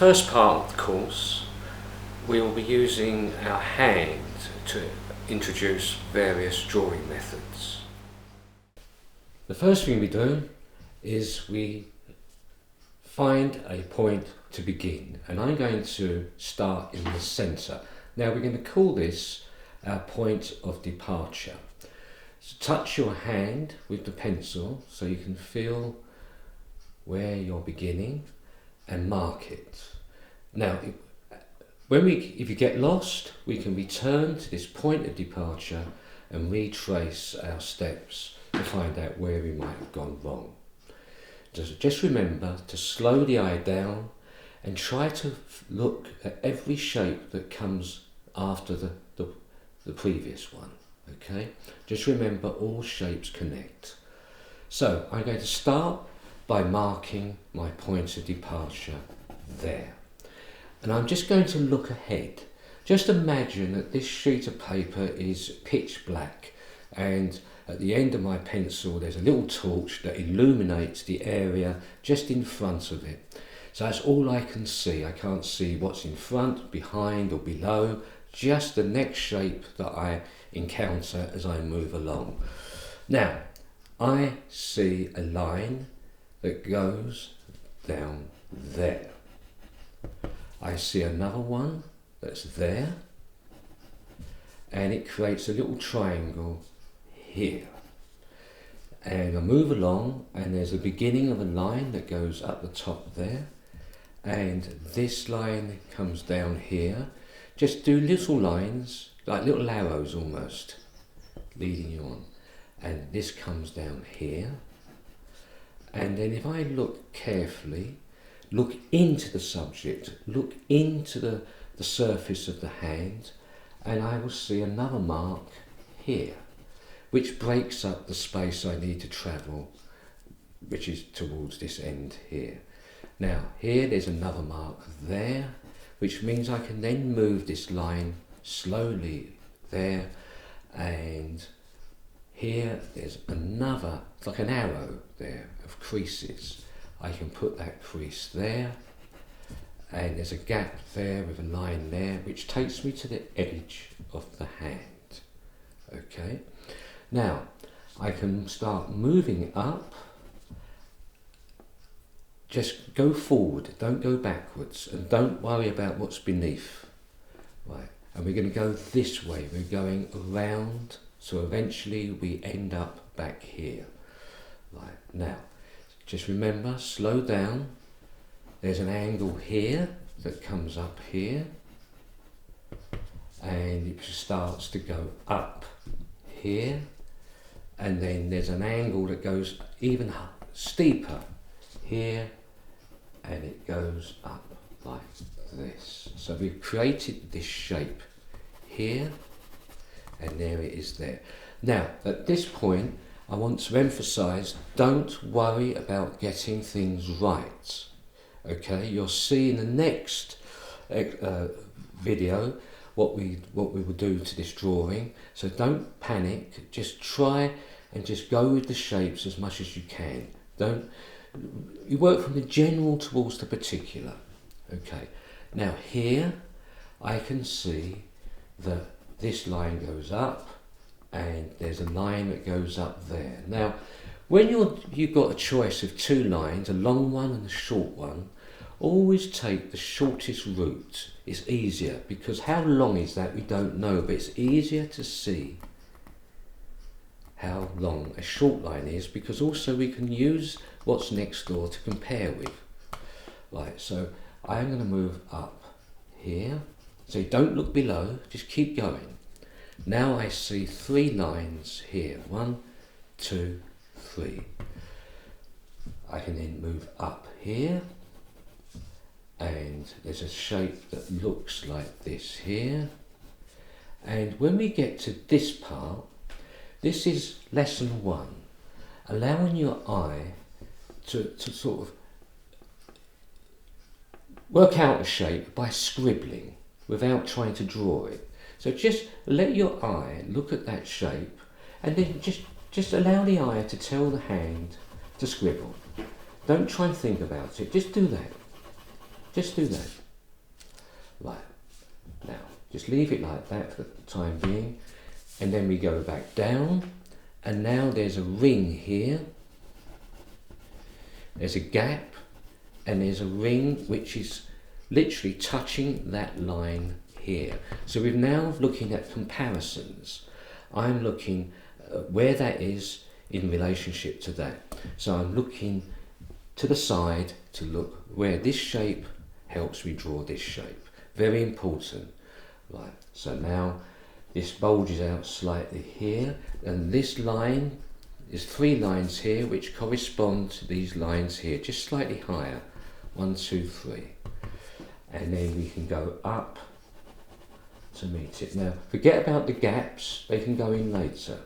first part of the course, we will be using our hand to introduce various drawing methods. The first thing we do is we find a point to begin, and I'm going to start in the centre. Now we're going to call this our point of departure. So touch your hand with the pencil so you can feel where you're beginning and mark it. Now if you get lost, we can return to this point of departure and retrace our steps to find out where we might have gone wrong. Just remember to slow the eye down and try to look at every shape that comes after the previous one. Okay? Just remember all shapes connect. So I'm going to start by marking my point of departure there. And I'm just going to look ahead. Just imagine that this sheet of paper is pitch black, and at the end of my pencil there's a little torch that illuminates the area just in front of it. So that's all I can see. I can't see what's in front, behind or below, just the next shape that I encounter as I move along. Now, I see a line that goes down there. I see another one that's there, and it creates a little triangle here. And I move along, and there's a beginning of a line that goes up the top there, and this line comes down here. Just do little lines, like little arrows almost, leading you on. And this comes down here. And then if I look carefully, look into the subject, look into the surface of the hand, and I will see another mark here, which breaks up the space I need to travel, which is towards this end here. Now, here there's another mark there, which means I can then move this line slowly there, and here there's another, it's like an arrow there of creases. I can put that crease there, and there's a gap there with a line there, which takes me to the edge of the hand. Okay, now I can start moving up. Just go forward, don't go backwards, and don't worry about what's beneath. Right, and we're going to go this way. We're going around, so eventually we end up back here. Right, now, just remember, slow down. There's an angle here that comes up here, and it starts to go up here, and then there's an angle that goes even steeper here, and it goes up like this. So we've created this shape here, and there it is there. Now, at this point, I want to emphasize, don't worry about getting things right. Okay, you'll see in the next video what we will do to this drawing. So don't panic, just try and just go with the shapes as much as you can. You work from the general towards the particular. Okay, now here I can see that this line goes up, and there's a line that goes up there. Now, when you've got a choice of two lines, a long one and a short one, always take the shortest route. It's easier, because how long is that we don't know, but it's easier to see how long a short line is, because also we can use what's next door to compare with. Right, so I'm going to move up here. So don't look below, just keep going. Now I see three lines here. 1, 2, 3. I can then move up here, and there's a shape that looks like this here. And when we get to this part, this is lesson 1. Allowing your eye to sort of work out a shape by scribbling without trying to draw it. So just let your eye look at that shape, and then just allow the eye to tell the hand to scribble. Don't try and think about it, just do that. Just do that. Right. Now, just leave it like that for the time being. And then we go back down. And now there's a ring here. There's a gap. And there's a ring which is literally touching that line here. So we're now looking at comparisons. I'm looking at where that is in relationship to that. So I'm looking to the side to look where this shape helps me draw this shape. Very important. Right, so now this bulges out slightly here, and this line is 3 lines here which correspond to these lines here, just slightly higher. 1, 2, 3. And then we can go up to meet it. Now, forget about the gaps, they can go in later.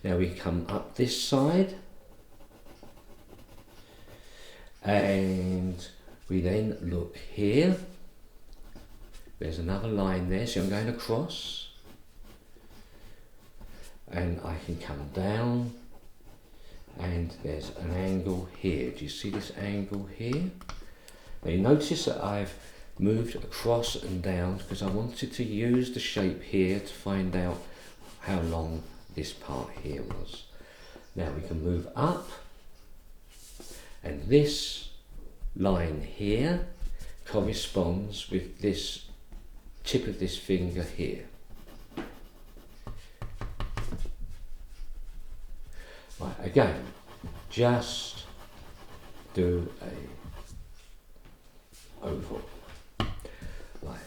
Now we come up this side, and we then look here. There's another line there, so I'm going across. And I can come down, and there's an angle here. Do you see this angle here? Now you notice that I've moved across and down because I wanted to use the shape here to find out how long this part here was. Now we can move up, and this line here corresponds with this tip of this finger here. Right, again, just do a oval. Right,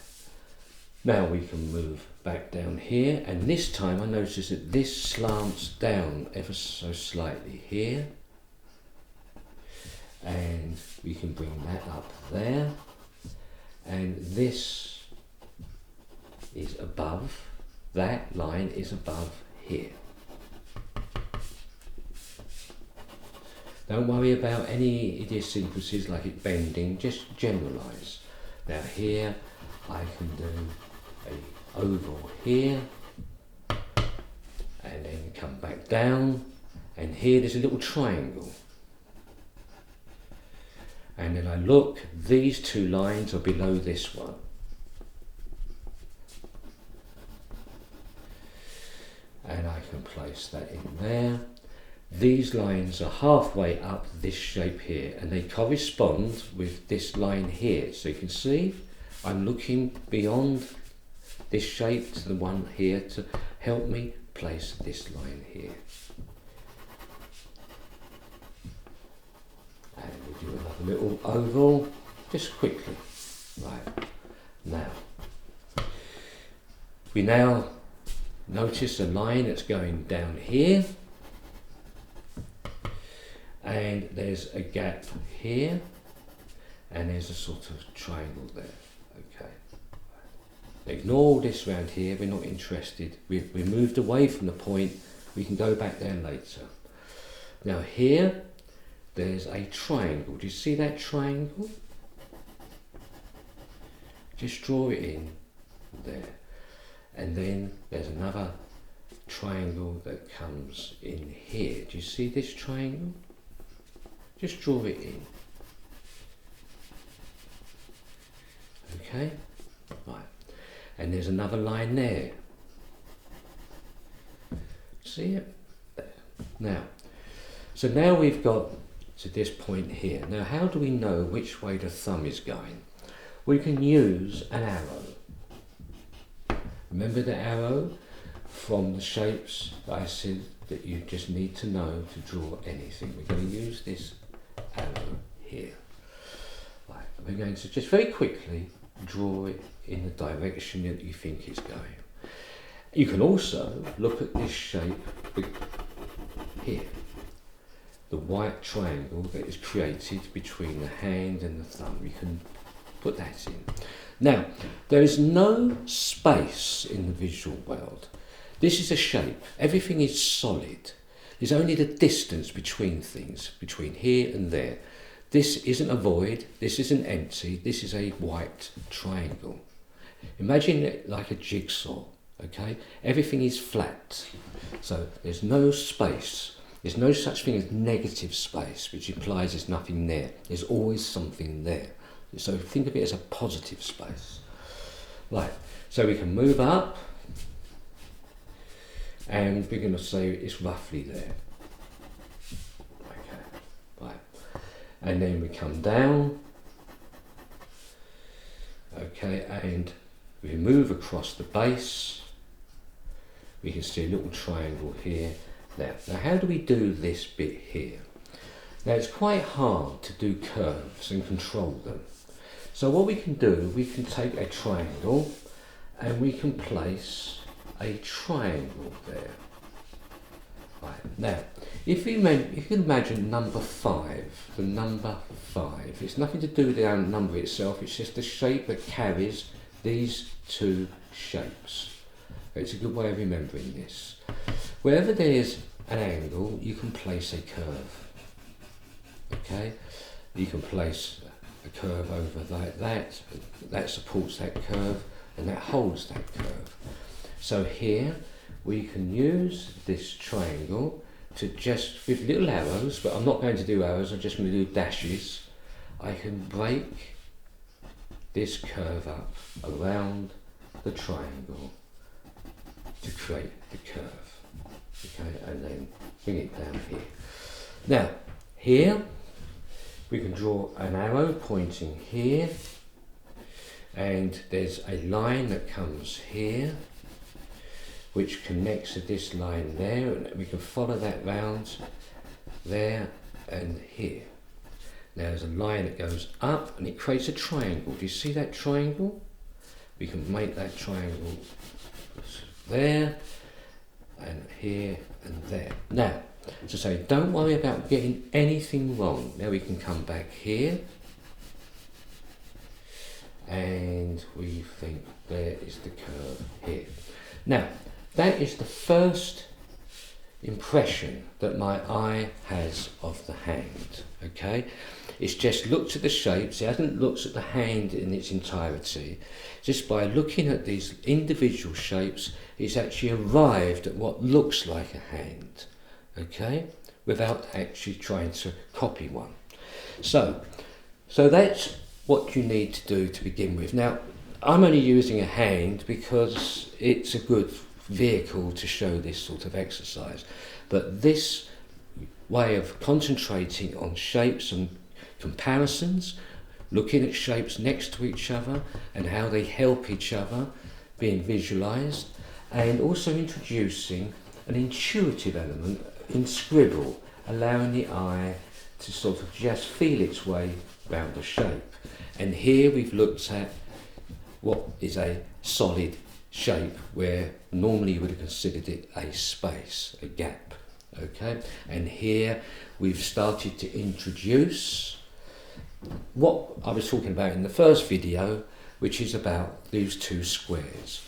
now we can move back down here, and this time I notice that this slants down ever so slightly here, and we can bring that up there, and this is above, that line is above here. Don't worry about any idiosyncrasies like it bending, just generalise. Now here I can do a oval here, and then come back down, and here there's a little triangle. And then I look, these 2 lines are below this one. And I can place that in there. These lines are halfway up this shape here, and they correspond with this line here. So you can see I'm looking beyond this shape to the one here to help me place this line here. And we do another little oval, just quickly. Right, now, we now notice a line that's going down here, and there's a gap here, and there's a sort of triangle there. Okay, ignore all this round here, we're not interested. We moved away from the point, we can go back there later. Now here there's a triangle. Do you see that triangle? Just draw it in there, and then there's another triangle that comes in here. Do you see this triangle? Just draw it in. Okay, right, and there's another line there. See it? There. Now, so now we've got to this point here. Now, how do we know which way the thumb is going? We can use an arrow. Remember the arrow from the shapes that I said that you just need to know to draw anything. We're going to use this arrow here. Right, we're going to just very quickly draw it in the direction that you think it's going. You can also look at this shape here, the white triangle that is created between the hand and the thumb. You can put that in. Now, there is no space in the visual world. This is a shape. Everything is solid. There's only the distance between things, between here and there. This isn't a void, this isn't empty, this is a white triangle. Imagine it like a jigsaw, okay? Everything is flat, so there's no space. There's no such thing as negative space, which implies there's nothing there. There's always something there. So think of it as a positive space. Right, so we can move up, and we're going to say it's roughly there. Okay, right. And then we come down, okay, and we move across the base. We can see a little triangle here. Now how do we do this bit here? Now it's quite hard to do curves and control them. So what we can do, we can take a triangle and we can place a triangle there. Right. Now, if you imagine number 5, the number 5, it's nothing to do with the number itself, it's just the shape that carries these two shapes. It's a good way of remembering this. Wherever there's an angle, you can place a curve. Okay? You can place a curve over like that, that supports that curve, and that holds that curve. So here we can use this triangle to just, with little arrows, but I'm not going to do arrows, I'm just going to do dashes. I can break this curve up around the triangle to create the curve. Okay, and then bring it down here. Now, here we can draw an arrow pointing here, and there's a line that comes here which connects to this line there, and we can follow that round there and here. Now there's a line that goes up and it creates a triangle. Do you see that triangle? We can make that triangle there and here and there. Now, to say, don't worry about getting anything wrong. Now we can come back here and we think there is the curve here. Now, that is the first impression that my eye has of the hand, okay? It's just looked at the shapes, it hasn't looked at the hand in its entirety. Just by looking at these individual shapes, it's actually arrived at what looks like a hand, okay? Without actually trying to copy one. So that's what you need to do to begin with. Now, I'm only using a hand because it's a good vehicle to show this sort of exercise, but this way of concentrating on shapes and comparisons, looking at shapes next to each other and how they help each other being visualized, and also introducing an intuitive element in scribble, allowing the eye to sort of just feel its way around the shape. And here we've looked at what is a solid shape where normally you would have considered it a space, a gap, okay? And here we've started to introduce what I was talking about in the first video, which is about these two squares.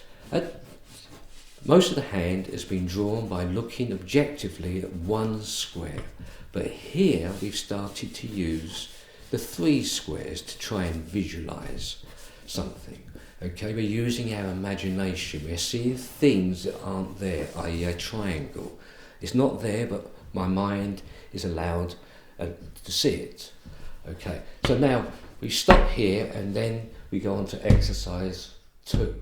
Most of the hand has been drawn by looking objectively at one square, but here we've started to use the 3 squares to try and visualize something. Okay, we're using our imagination, we're seeing things that aren't there, i.e. a triangle. It's not there, but my mind is allowed to see it. Okay, so now we stop here and then we go on to exercise 2.